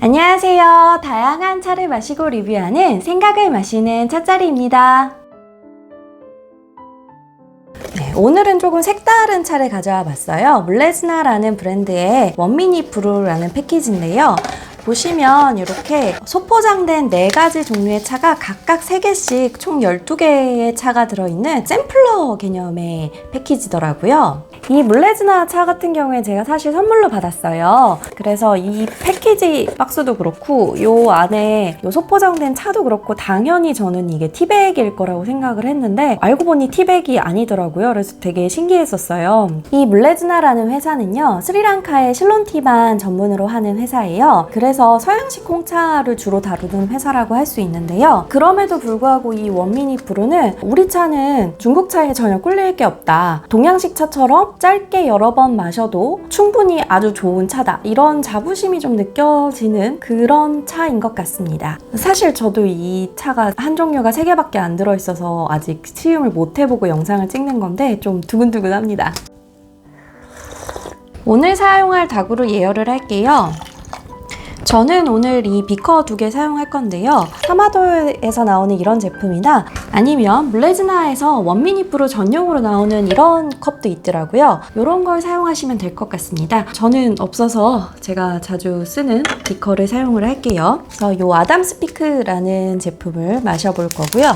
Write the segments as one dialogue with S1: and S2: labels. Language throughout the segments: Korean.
S1: 안녕하세요. 다양한 차를 마시고 리뷰하는 생각을 마시는 차짜리입니다. 오늘은 조금 색다른 차를 가져와 봤어요. 물레즈나라는 브랜드의 원미니 브루라는 패키지인데요. 보시면 이렇게 소포장된 4가지 종류의 차가 각각 3개씩 총 12개의 차가 들어있는 샘플러 개념의 패키지더라고요. 이 물레즈나 차 같은 경우에 제가 사실 선물로 받았어요. 그래서 이 패키지 박스도 그렇고 요 안에 요 소포장된 차도 그렇고 당연히 저는 이게 티백일 거라고 생각을 했는데 알고 보니 티백이 아니더라고요. 그래서 되게 신기했었어요. 이 물레즈나라는 회사는요, 스리랑카의 실론티만 전문으로 하는 회사예요. 그래서 서양식 홍차를 주로 다루는 회사라고 할 수 있는데요. 그럼에도 불구하고 이 원미니 브루는 우리 차는 중국 차에 전혀 꿀릴 게 없다. 동양식 차처럼 짧게 여러 번 마셔도 충분히 아주 좋은 차다. 이런 자부심이 좀 느껴지는 그런 차인 것 같습니다. 사실 저도 이 차가 한 종류가 3개밖에 안 들어있어서 아직 시음을 못 해보고 영상을 찍는 건데 좀 두근두근합니다. 오늘 사용할 다구를 예열을 할게요. 저는 오늘 이 비커 2개 사용할 건데요. 사마도에서 나오는 이런 제품이나 아니면 물레즈나에서 원미니 브루 전용으로 나오는 이런 컵도 있더라고요. 이런 걸 사용하시면 될 것 같습니다. 저는 없어서 제가 자주 쓰는 비커를 사용을 할게요. 그래서 이 아담스피크라는 제품을 마셔볼 거고요.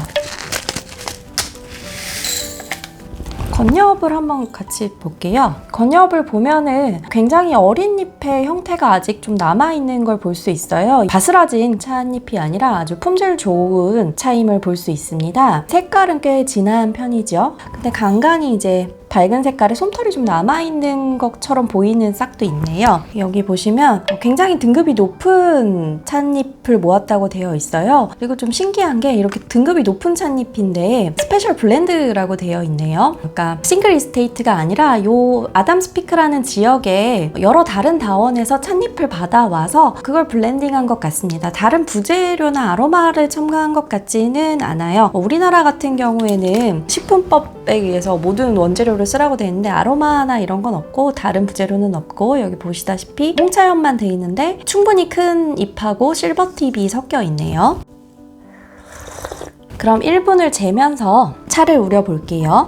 S1: 겉옆을 한번 같이 볼게요. 겉옆을 보면은 굉장히 어린 잎의 형태가 아직 좀 남아있는 걸 볼 수 있어요. 바스라진 찻잎이 아니라 아주 품질 좋은 차임을 볼 수 있습니다. 색깔은 꽤 진한 편이죠. 근데 간간히 이제 밝은 색깔의 솜털이 좀 남아있는 것처럼 보이는 싹도 있네요. 여기 보시면 굉장히 등급이 높은 찻잎을 모았다고 되어 있어요. 그리고 좀 신기한 게 이렇게 등급이 높은 찻잎인데 스페셜 블렌드라고 되어 있네요. 그러니까 싱글 이스테이트가 아니라 요 아담스피크라는 지역에 여러 다른 다원에서 찻잎을 받아와서 그걸 블렌딩한 것 같습니다. 다른 부재료나 아로마를 첨가한 것 같지는 않아요. 우리나라 같은 경우에는 식품법에 의해서 모든 원재료를 쓰라고 되어 있는데 아로마나 이런 건 없고 다른 부재료는 없고 여기 보시다시피 홍차염만 되어 있는데 충분히 큰 잎하고 실버팁이 섞여 있네요. 그럼 1분을 재면서 차를 우려 볼게요.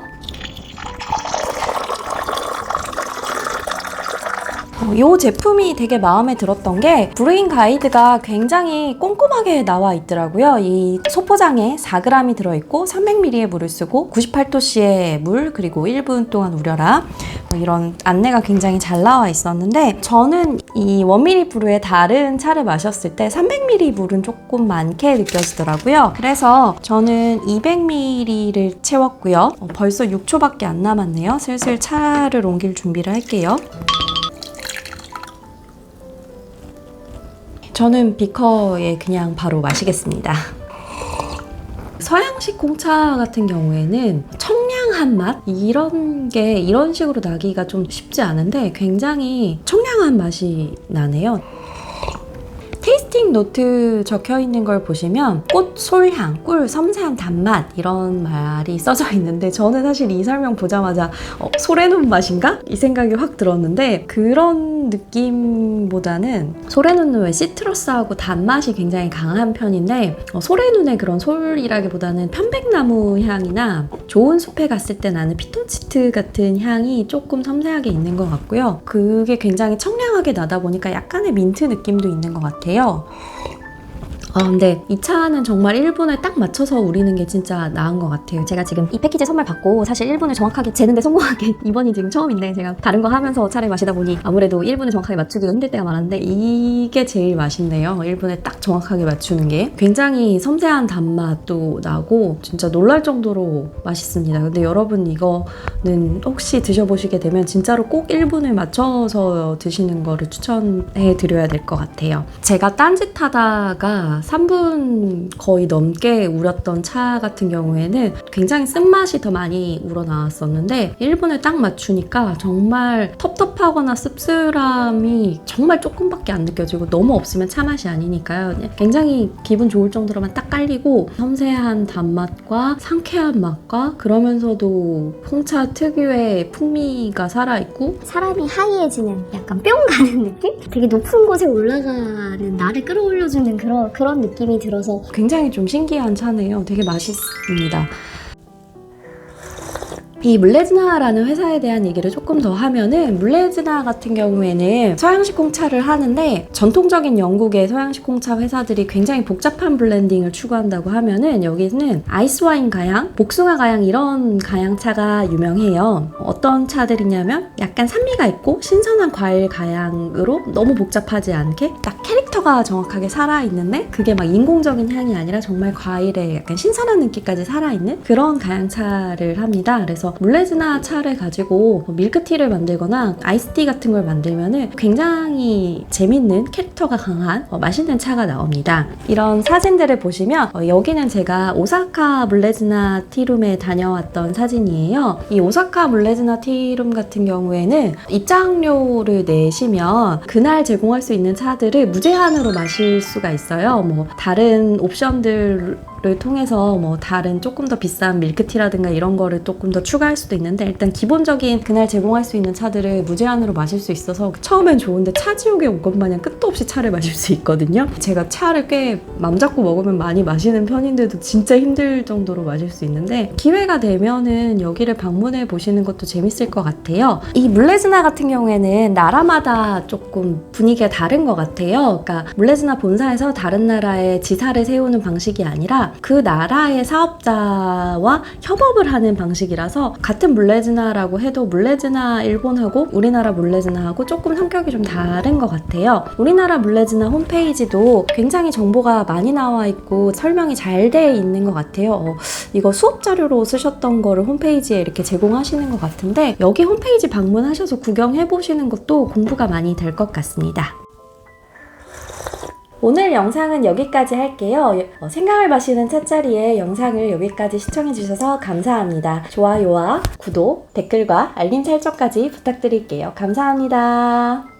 S1: 이 제품이 되게 마음에 들었던 게 브루잉 가이드가 굉장히 꼼꼼하게 나와 있더라고요. 이 소포장에 4g이 들어있고 300ml의 물을 쓰고 98도씨의 물 그리고 1분 동안 우려라 이런 안내가 굉장히 잘 나와 있었는데 저는 이 원미니 브루의 다른 차를 마셨을 때 300ml 물은 조금 많게 느껴지더라고요. 그래서 저는 200ml를 채웠고요. 벌써 6초밖에 안 남았네요. 슬슬 차를 옮길 준비를 할게요. 저는 비커에 그냥 바로 마시겠습니다. 서양식 홍차 같은 경우에는 청량한 맛? 이런 게 이런 식으로 나기가 좀 쉽지 않은데 굉장히 청량한 맛이 나네요. 테이스팅 노트 적혀 있는 걸 보시면 꽃 솔향, 꿀, 섬세한 단맛 이런 말이 써져 있는데 저는 사실 이 설명 보자마자 소래눈 맛인가? 이 생각이 확 들었는데 그런 느낌보다는 소래눈은 왜 시트러스하고 단맛이 굉장히 강한 편인데 소래눈의 그런 솔이라기보다는 편백나무 향이나 좋은 숲에 갔을 때 나는 피톤치드 같은 향이 조금 섬세하게 있는 것 같고요. 그게 굉장히 청량하게 나다 보니까 약간의 민트 느낌도 있는 것 같아요. 근데 이 차는 정말 1분을 딱 맞춰서 우리는 게 진짜 나은 것 같아요. 제가 지금 이 패키지 선물 받고 사실 1분을 정확하게 재는데 성공한 게 이번이 지금 처음인데 제가 다른 거 하면서 차를 마시다 보니 아무래도 1분을 정확하게 맞추기가 힘들 때가 많았는데 이게 제일 맛있네요. 1분에 딱 정확하게 맞추는 게 굉장히 섬세한 단맛도 나고 진짜 놀랄 정도로 맛있습니다. 근데 여러분 이거는 혹시 드셔보시게 되면 진짜로 꼭 1분을 맞춰서 드시는 거를 추천해 드려야 될 것 같아요. 제가 딴짓하다가 3분 거의 넘게 우렸던 차 같은 경우에는 굉장히 쓴맛이 더 많이 우러나왔었는데 1분을 딱 맞추니까 정말 텁텁하거나 씁쓸함이 정말 조금밖에 안 느껴지고 너무 없으면 차 맛이 아니니까요. 굉장히 기분 좋을 정도로만 딱 깔리고 섬세한 단맛과 상쾌한 맛과 그러면서도 홍차 특유의 풍미가 살아있고
S2: 사람이 하이해지는 약간 뿅 가는 느낌? 되게 높은 곳에 올라가는 나를 끌어올려주는 그런 느낌이 들어서
S1: 굉장히 좀 신기한 차네요. 되게 맛있습니다. 이 물레즈나라는 회사에 대한 얘기를 조금 더 하면은 물레즈나 같은 경우에는 서양식 홍차를 하는데 전통적인 영국의 서양식 홍차 회사들이 굉장히 복잡한 블렌딩을 추구한다고 하면은 여기는 아이스와인 가양, 복숭아 가양 이런 가양차가 유명해요. 어떤 차들이냐면 약간 산미가 있고 신선한 과일 가양으로 너무 복잡하지 않게 딱 캐릭터가 정확하게 살아있는데 그게 막 인공적인 향이 아니라 정말 과일의 약간 신선한 느낌까지 살아있는 그런 가양차를 합니다. 그래서 물레즈나 차를 가지고 밀크티를 만들거나 아이스티 같은 걸 만들면은 굉장히 재밌는 캐릭터가 강한 맛있는 차가 나옵니다. 이런 사진들을 보시면 여기는 제가 오사카 물레즈나 티룸에 다녀왔던 사진이에요. 이 오사카 물레즈나 티룸 같은 경우에는 입장료를 내시면 그날 제공할 수 있는 차들을 무제한으로 마실 수가 있어요. 뭐 다른 옵션들 를 통해서 뭐 다른 조금 더 비싼 밀크티라든가 이런 거를 조금 더 추가할 수도 있는데 일단 기본적인 그날 제공할 수 있는 차들을 무제한으로 마실 수 있어서 처음엔 좋은데 차지옥에 온 것 마냥 끝도 없이 차를 마실 수 있거든요. 제가 차를 꽤 맘잡고 먹으면 많이 마시는 편인데도 진짜 힘들 정도로 마실 수 있는데 기회가 되면은 여기를 방문해 보시는 것도 재밌을 것 같아요. 이 물레즈나 같은 경우에는 나라마다 조금 분위기가 다른 것 같아요. 그러니까 물레즈나 본사에서 다른 나라에 지사를 세우는 방식이 아니라 그 나라의 사업자와 협업을 하는 방식이라서 같은 물레즈나라고 해도 물레즈나 일본하고 우리나라 물레즈나하고 조금 성격이 좀 다른 것 같아요. 우리나라 물레즈나 홈페이지도 굉장히 정보가 많이 나와 있고 설명이 잘 돼 있는 것 같아요. 이거 수업 자료로 쓰셨던 거를 홈페이지에 이렇게 제공하시는 것 같은데 여기 홈페이지 방문하셔서 구경해 보시는 것도 공부가 많이 될 것 같습니다. 오늘 영상은 여기까지 할게요. 생강을 마시는 찻자리에 영상을 여기까지 시청해주셔서 감사합니다. 좋아요와 구독, 댓글과 알림 설정까지 부탁드릴게요. 감사합니다.